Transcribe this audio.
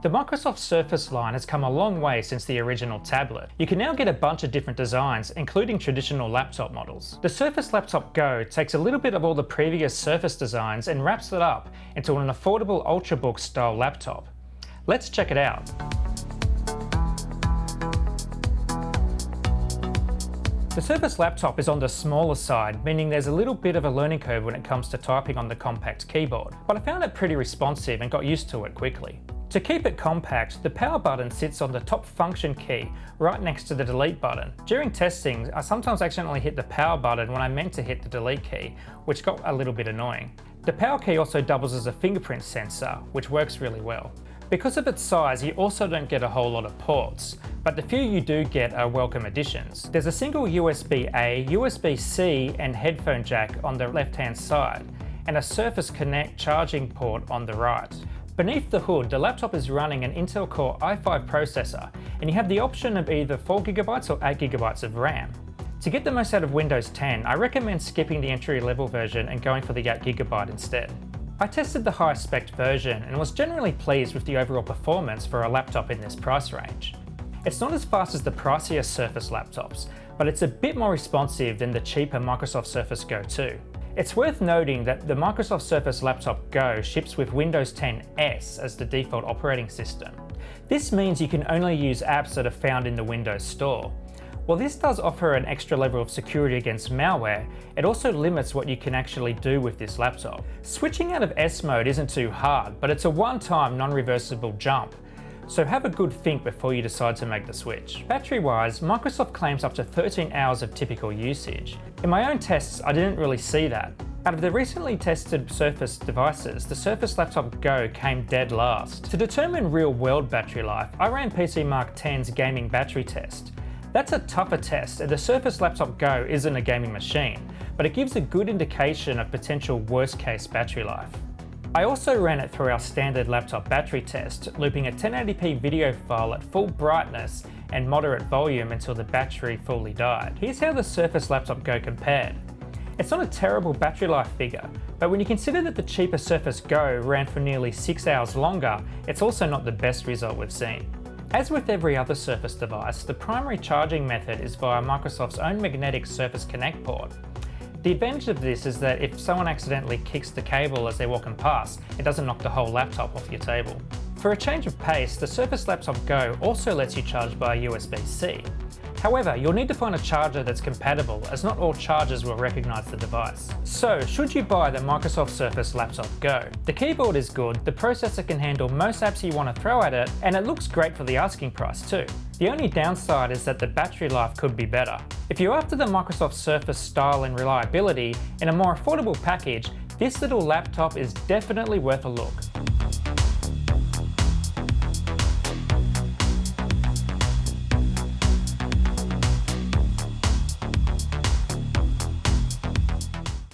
The Microsoft Surface line has come a long way since the original tablet. You can now get a bunch of different designs, including traditional laptop models. The Surface Laptop Go takes a little bit of all the previous Surface designs and wraps it up into an affordable Ultrabook style laptop. Let's check it out. The Surface Laptop is on the smaller side, meaning there's a little bit of a learning curve when it comes to typing on the compact keyboard, but I found it pretty responsive and got used to it quickly. To keep it compact, the power button sits on the top function key right next to the delete button. During testing, I sometimes accidentally hit the power button when I meant to hit the delete key, which got a little bit annoying. The power key also doubles as a fingerprint sensor, which works really well. Because of its size, you also don't get a whole lot of ports, but the few you do get are welcome additions. There's a single USB-A, USB-C and headphone jack on the left-hand side, and a Surface Connect charging port on the right. Beneath the hood, the laptop is running an Intel Core i5 processor, and you have the option of either 4GB or 8GB of RAM. To get the most out of Windows 10, I recommend skipping the entry-level version and going for the 8GB instead. I tested the highest spec version and was generally pleased with the overall performance for a laptop in this price range. It's not as fast as the pricier Surface laptops, but it's a bit more responsive than the cheaper Microsoft Surface Go 2. It's worth noting that the Microsoft Surface Laptop Go ships with Windows 10 S as the default operating system. This means you can only use apps that are found in the Windows Store. While this does offer an extra level of security against malware, it also limits what you can actually do with this laptop. Switching out of S mode isn't too hard, but it's a one-time non-reversible jump, so have a good think before you decide to make the switch. Battery-wise, Microsoft claims up to 13 hours of typical usage. In my own tests, I didn't really see that. Out of the recently tested Surface devices, the Surface Laptop Go came dead last. To determine real-world battery life, I ran PC Mark X's gaming battery test. That's a tougher test, and the Surface Laptop Go isn't a gaming machine, but it gives a good indication of potential worst-case battery life. I also ran it through our standard laptop battery test, looping a 1080p video file at full brightness and moderate volume until the battery fully died. Here's how the Surface Laptop Go compared. It's not a terrible battery life figure, but when you consider that the cheaper Surface Go ran for nearly 6 hours longer, it's also not the best result we've seen. As with every other Surface device, the primary charging method is via Microsoft's own magnetic Surface Connect port. The advantage of this is that if someone accidentally kicks the cable as they're walking past, it doesn't knock the whole laptop off your table. For a change of pace, the Surface Laptop Go also lets you charge via USB-C. However, you'll need to find a charger that's compatible, as not all chargers will recognise the device. So, should you buy the Microsoft Surface Laptop Go? The keyboard is good, the processor can handle most apps you want to throw at it, and it looks great for the asking price too. The only downside is that the battery life could be better. If you're after the Microsoft Surface style and reliability in a more affordable package, this little laptop is definitely worth a look.